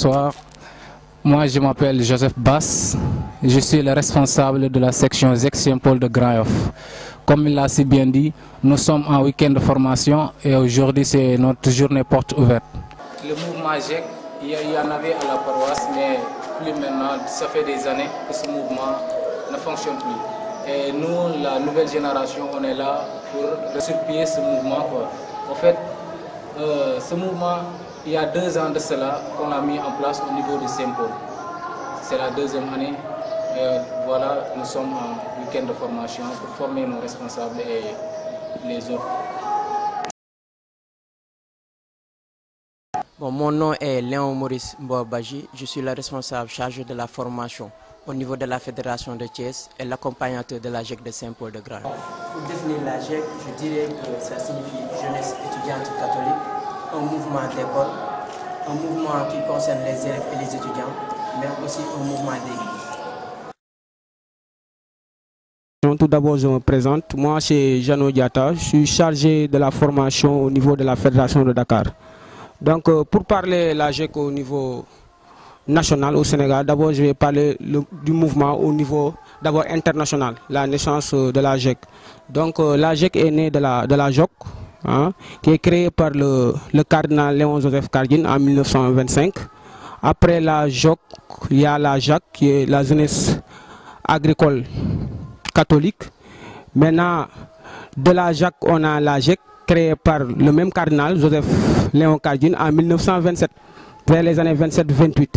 bonsoir. Moi, je m'appelle Joseph Bass. Je suis le responsable de la section ZEC Saint-Paul de Grand Yoff. Comme il l'a si bien dit, nous sommes en week-end de formation et aujourd'hui, c'est notre journée porte ouverte. Le mouvement ZEC, il y en avait à la paroisse, mais plus maintenant. Ça fait des années que ce mouvement ne fonctionne plus. Et nous, la nouvelle génération, on est là pour ressurpier ce mouvement, quoi. En fait, ce mouvement, il y a 2 ans de cela qu'on a mis en place au niveau de Saint-Paul. C'est la 2e année. Et voilà, nous sommes en week-end de formation pour former nos responsables et les autres. Bon, mon nom est Léon Maurice Mbobaji. Je suis le responsable chargé de la formation au niveau de la Fédération de Thiès et l'accompagnateur de la GEC de Saint-Paul de Grand Yoff. Pour définir la GEC, je dirais que ça signifie jeunesse étudiante catholique, un mouvement d'école, un mouvement qui concerne les élèves et les étudiants, mais aussi un mouvement d'église. Tout d'abord, je me présente. Moi, c'est Jeannot Diatta. Je suis chargé de la formation au niveau de la Fédération de Dakar. Donc, pour parler de la GEC au niveau national au Sénégal, d'abord, je vais parler du mouvement au niveau d'abord international, la naissance de la GEC. Donc, la GEC est née de la JOC, hein, qui est créée par le cardinal Léon-Joseph Cardin en 1925. Après la JOC, il y a la JAC, qui est la jeunesse agricole catholique. Maintenant, de la JAC, on a la GEC, créée par le même cardinal, Joseph Léon Cardin, en 1927, vers les années 27-28,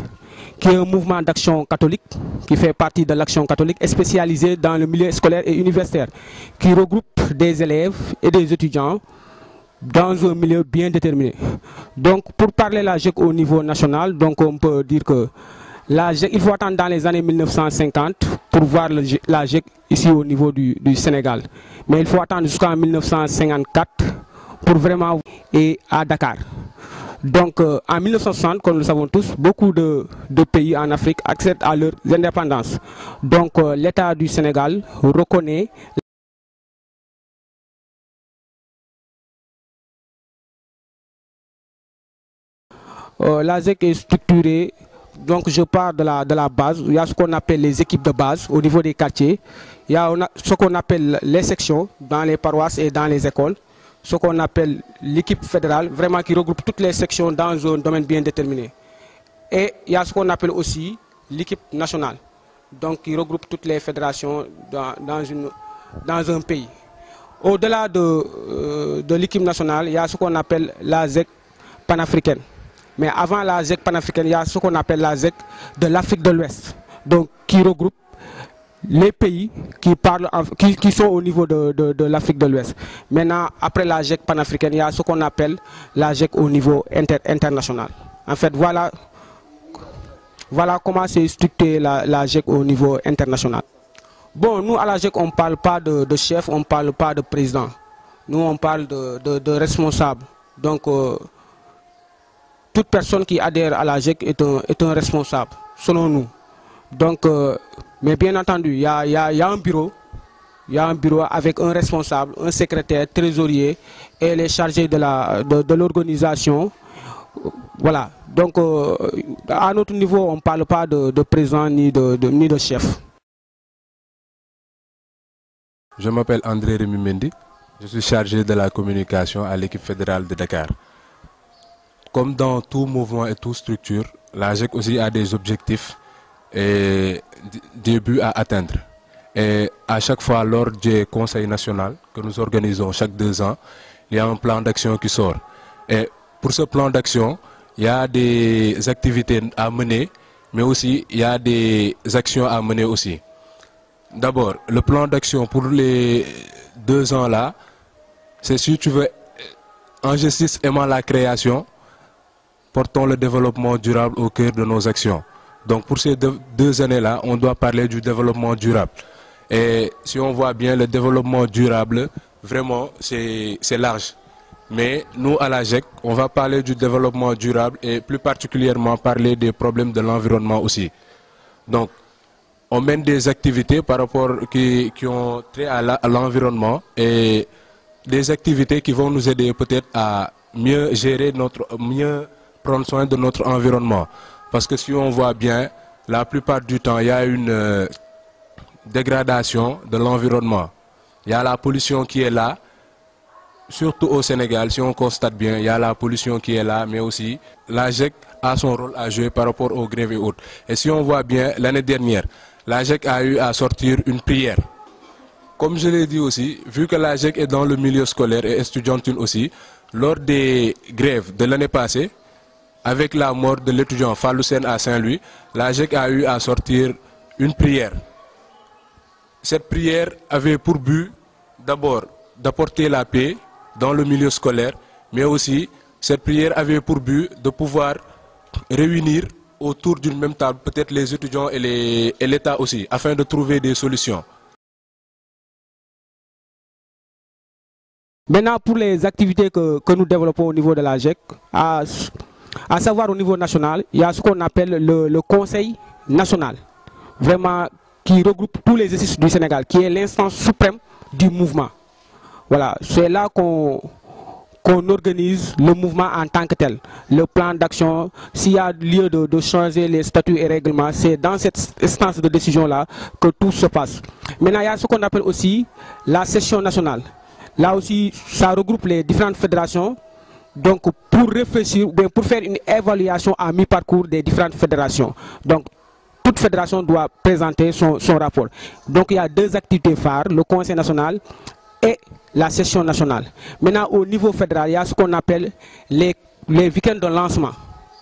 qui est un mouvement d'action catholique, qui fait partie de l'action catholique, et spécialisé dans le milieu scolaire et universitaire, qui regroupe des élèves et des étudiants dans un milieu bien déterminé. Donc, pour parler de la GEC au niveau national, donc on peut dire que la GEC, il faut attendre dans les années 1950 pour voir la GEC ici au niveau du Sénégal. Mais il faut attendre jusqu'en 1954 pour vraiment et à Dakar. Donc en 1960, comme nous le savons tous, beaucoup de pays en Afrique accèdent à leur indépendance. Donc l'État du Sénégal reconnaît la GEC est structurée. Donc je pars de la base. Il y a ce qu'on appelle les équipes de base au niveau des quartiers. Il y a ce qu'on appelle les sections dans les paroisses et dans les écoles. Ce qu'on appelle l'équipe fédérale, vraiment qui regroupe toutes les sections dans un domaine bien déterminé. Et il y a ce qu'on appelle aussi l'équipe nationale, donc qui regroupe toutes les fédérations dans un pays. Au-delà de l'équipe nationale, il y a ce qu'on appelle la ZEC panafricaine. Mais avant la ZEC panafricaine, il y a ce qu'on appelle la ZEC de l'Afrique de l'Ouest, donc qui regroupe les pays qui sont au niveau de l'Afrique de l'Ouest. Maintenant, après la GEC panafricaine, il y a ce qu'on appelle la GEC au niveau international. En fait, voilà comment c'est structuré la GEC au niveau international. Bon, nous à la GEC, on ne parle pas de chef, on ne parle pas de président. Nous, on parle de responsable. Donc, toute personne qui adhère à la GEC est un responsable, selon nous. Donc, mais bien entendu, il y a un bureau. Il y a un bureau avec un responsable, un secrétaire, trésorier et les chargés de l'organisation. Voilà. Donc, à notre niveau, on ne parle pas de président ni de chef. Je m'appelle André Rémy Mendy. Je suis chargé de la communication à l'équipe fédérale de Dakar. Comme dans tout mouvement et toute structure, la GEC aussi a des objectifs et des buts à atteindre. Et à chaque fois, lors du Conseil national que nous organisons chaque 2 ans, il y a un plan d'action qui sort. Et pour ce plan d'action, il y a des activités à mener, mais aussi il y a des actions à mener aussi. D'abord, le plan d'action pour les 2 ans là, c'est si tu veux, en justice aimant la création, portons le développement durable au cœur de nos actions. Donc pour ces 2 années-là, on doit parler du développement durable. Et si on voit bien le développement durable, vraiment c'est large. Mais nous à la GEC, on va parler du développement durable et plus particulièrement parler des problèmes de l'environnement aussi. Donc on mène des activités par rapport qui ont trait à l'environnement et des activités qui vont nous aider peut-être à mieux gérer mieux prendre soin de notre environnement. Parce que si on voit bien, la plupart du temps, il y a une dégradation de l'environnement. Il y a la pollution qui est là, surtout au Sénégal, si on constate bien, il y a la pollution qui est là, mais aussi la GIEC a son rôle à jouer par rapport aux grèves et autres. Et si on voit bien, l'année dernière, la GIEC a eu à sortir une prière. Comme je l'ai dit aussi, vu que la GIEC est dans le milieu scolaire et estudiantine aussi, lors des grèves de l'année passée, avec la mort de l'étudiant Fallou Sène à Saint-Louis, la GIEC a eu à sortir une prière. Cette prière avait pour but d'abord d'apporter la paix dans le milieu scolaire, mais aussi cette prière avait pour but de pouvoir réunir autour d'une même table peut-être les étudiants et l'État aussi, afin de trouver des solutions. Maintenant, pour les activités que nous développons au niveau de la GIEC, à savoir au niveau national, il y a ce qu'on appelle le Conseil national, vraiment qui regroupe tous les exercices du Sénégal, qui est l'instance suprême du mouvement. Voilà, c'est là qu'on organise le mouvement en tant que tel, le plan d'action. S'il y a lieu de changer les statuts et règlements, c'est dans cette instance de décision-là que tout se passe. Maintenant, il y a ce qu'on appelle aussi la session nationale. Là aussi, ça regroupe les différentes fédérations. Donc, pour réfléchir, pour faire une évaluation à mi-parcours des différentes fédérations. Donc, toute fédération doit présenter son rapport. Donc, il y a deux activités phares, le Conseil national et la session nationale. Maintenant, au niveau fédéral, il y a ce qu'on appelle les week-ends de lancement.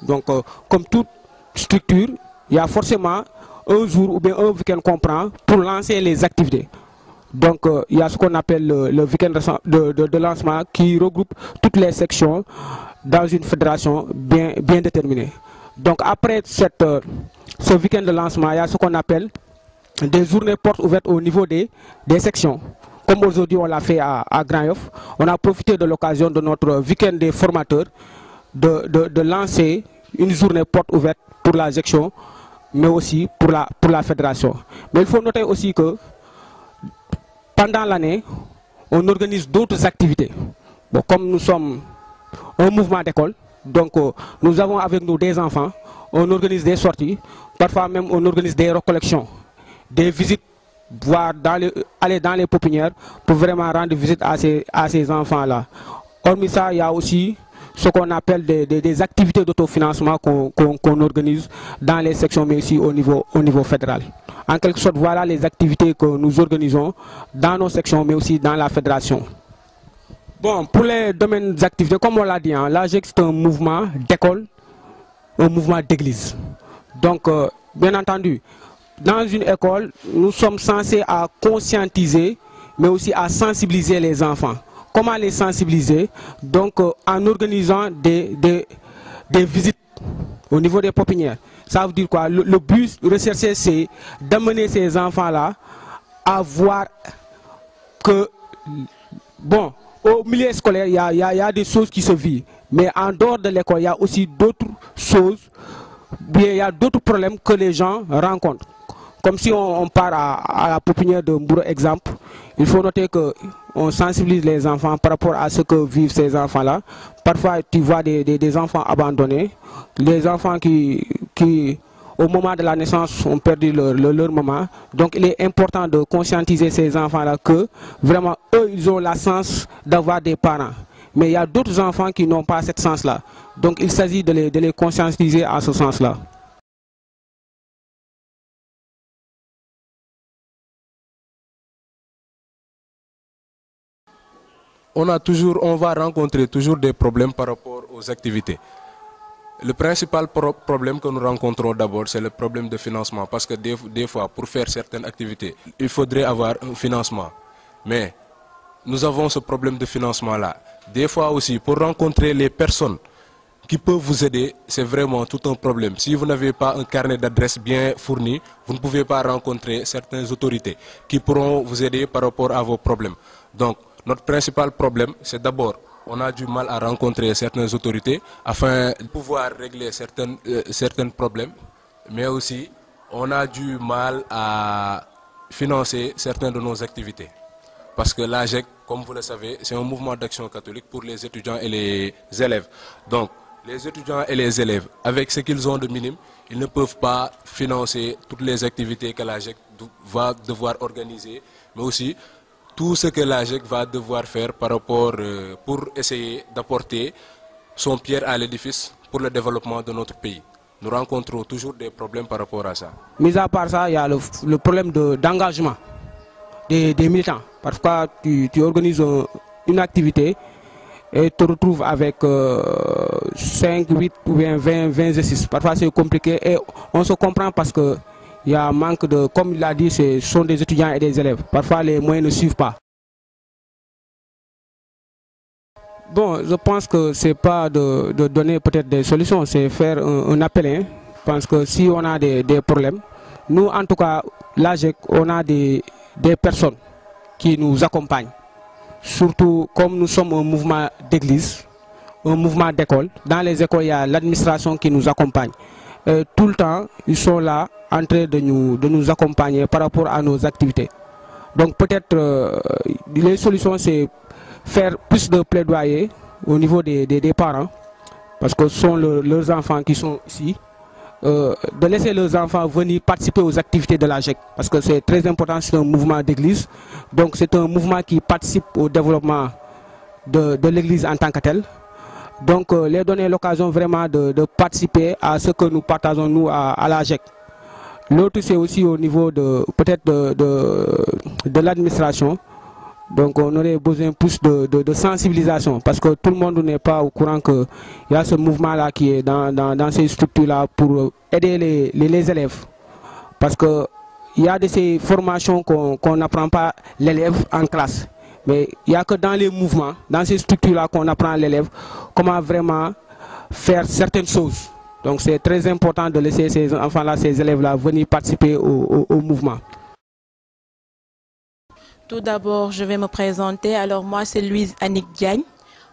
Donc, comme toute structure, il y a forcément un jour ou bien un week-end qu'on prend pour lancer les activités. Donc, il y a ce qu'on appelle le week-end de lancement qui regroupe toutes les sections dans une fédération bien déterminée. Donc, après ce week-end de lancement, il y a ce qu'on appelle des journées portes ouvertes au niveau des sections. Comme aujourd'hui, on l'a fait à Grand Yoff, on a profité de l'occasion de notre week-end des formateurs de lancer une journée porte ouverte pour la section, mais aussi pour la fédération. Mais il faut noter aussi que pendant l'année, on organise d'autres activités. Bon, comme nous sommes un mouvement d'école, donc nous avons avec nous des enfants, on organise des sorties, parfois même on organise des recollections, des visites, voire aller dans les pépinières pour vraiment rendre visite à ces enfants-là. Hormis ça, il y a aussi ce qu'on appelle des activités d'autofinancement qu'on organise dans les sections, mais aussi au niveau fédéral. En quelque sorte, voilà les activités que nous organisons dans nos sections, mais aussi dans la fédération. Bon, pour les domaines d'activité, comme on l'a dit, hein, la GIEC c'est un mouvement d'école, un mouvement d'église. Donc, bien entendu, dans une école, nous sommes censés à conscientiser, mais aussi à sensibiliser les enfants. Comment les sensibiliser? Donc, en organisant des visites au niveau des pépinières. Ça veut dire quoi? Le but recherché, c'est d'amener ces enfants-là à voir que, bon, au milieu scolaire, il y a des choses qui se vivent. Mais en dehors de l'école, il y a aussi d'autres choses, bien, il y a d'autres problèmes que les gens rencontrent. Comme si on part à la pépinière de Mbourou, exemple, il faut noter qu'on sensibilise les enfants par rapport à ce que vivent ces enfants-là. Parfois, tu vois des enfants abandonnés, des enfants qui, au moment de la naissance, ont perdu leur maman. Donc, il est important de conscientiser ces enfants-là que, vraiment, eux, ils ont la chance d'avoir des parents. Mais il y a d'autres enfants qui n'ont pas cette chance-là. Donc, il s'agit de les conscientiser en ce sens-là. On va rencontrer toujours des problèmes par rapport aux activités. Le principal problème que nous rencontrons d'abord, c'est le problème de financement. Parce que des fois, pour faire certaines activités, il faudrait avoir un financement. Mais nous avons ce problème de financement-là. Des fois aussi, pour rencontrer les personnes qui peuvent vous aider, c'est vraiment tout un problème. Si vous n'avez pas un carnet d'adresses bien fourni, vous ne pouvez pas rencontrer certaines autorités qui pourront vous aider par rapport à vos problèmes. Donc, notre principal problème, c'est d'abord, on a du mal à rencontrer certaines autorités afin de pouvoir régler certains problèmes, mais aussi, on a du mal à financer certaines de nos activités. Parce que la GIEC, comme vous le savez, c'est un mouvement d'action catholique pour les étudiants et les élèves. Donc, les étudiants et les élèves, avec ce qu'ils ont de minime, ils ne peuvent pas financer toutes les activités que la GEC va devoir organiser, mais aussi tout ce que la GEC va devoir faire par rapport pour essayer d'apporter son pierre à l'édifice pour le développement de notre pays. Nous rencontrons toujours des problèmes par rapport à ça. Mis à part ça, il y a le problème d'engagement des militants. Parfois, tu organises une activité et te retrouves avec 5, 8 ou bien 20 exercices. Parfois, c'est compliqué et on se comprend parce qu'il y a un manque de, comme il l'a dit, ce sont des étudiants et des élèves. Parfois, les moyens ne suivent pas. Bon, je pense que ce n'est pas de donner peut-être des solutions, c'est faire un appel. Hein. Je pense que si on a des problèmes, nous, en tout cas, la GEC, on a des personnes qui nous accompagnent. Surtout comme nous sommes un mouvement d'église, un mouvement d'école. Dans les écoles, il y a l'administration qui nous accompagne. Tout le temps, ils sont là en train de nous accompagner par rapport à nos activités. Donc peut-être les solutions, c'est faire plus de plaidoyer au niveau des parents, parce que ce sont leurs enfants qui sont ici. De laisser leurs enfants venir participer aux activités de la GEC, parce que c'est très important, c'est un mouvement d'église, donc c'est un mouvement qui participe au développement de l'église en tant que telle. Donc les donner l'occasion vraiment de participer à ce que nous partageons nous à la GEC. L'autre c'est aussi au niveau peut-être de l'administration. Donc on aurait besoin plus de sensibilisation parce que tout le monde n'est pas au courant qu'il y a ce mouvement-là qui est dans ces structures-là pour aider les élèves. Parce qu'il y a de ces formations qu'on n'apprend pas l'élève en classe. Mais il n'y a que dans les mouvements, dans ces structures-là qu'on apprend l'élève comment vraiment faire certaines choses. Donc c'est très important de laisser ces enfants-là, ces élèves-là venir participer au mouvement. Tout d'abord, je vais me présenter. Alors moi, c'est Louise Annick Diagne,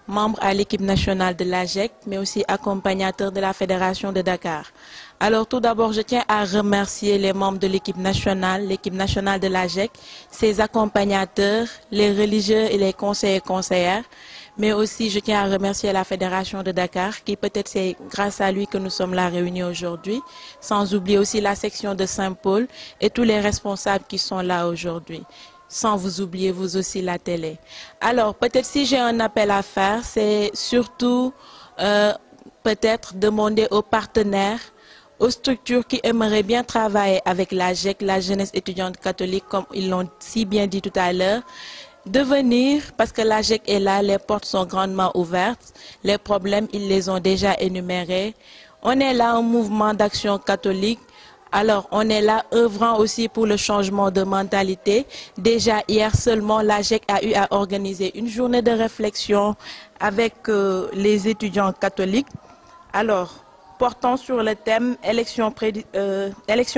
membre à l'équipe nationale de la GEC, mais aussi accompagnateur de la Fédération de Dakar. Alors tout d'abord, je tiens à remercier les membres de l'équipe nationale de la GEC, ses accompagnateurs, les religieux et les conseillers et conseillères. Mais aussi, je tiens à remercier la Fédération de Dakar, qui peut-être c'est grâce à lui que nous sommes là réunis aujourd'hui. Sans oublier aussi la section de Saint-Paul et tous les responsables qui sont là aujourd'hui. Sans vous oublier vous aussi la télé. Alors peut-être si j'ai un appel à faire, c'est surtout peut-être demander aux partenaires, aux structures qui aimeraient bien travailler avec la GEC, la jeunesse étudiante catholique, comme ils l'ont si bien dit tout à l'heure, de venir parce que la GEC est là, les portes sont grandement ouvertes, les problèmes ils les ont déjà énumérés. On est là un mouvement d'action catholique. Alors, on est là œuvrant aussi pour le changement de mentalité. Déjà, hier seulement, la GEC a eu à organiser une journée de réflexion avec les étudiants catholiques. Alors, portant sur le thème élection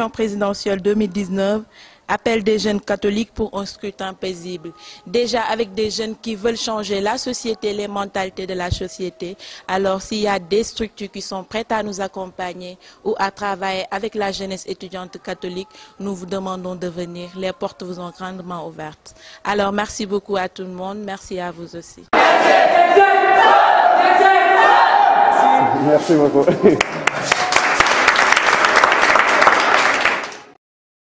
présidentielle 2019, appel des jeunes catholiques pour un scrutin paisible. Déjà avec des jeunes qui veulent changer la société, les mentalités de la société. Alors s'il y a des structures qui sont prêtes à nous accompagner ou à travailler avec la jeunesse étudiante catholique, nous vous demandons de venir. Les portes vous sont grandement ouvertes. Alors merci beaucoup à tout le monde. Merci à vous aussi. Merci beaucoup.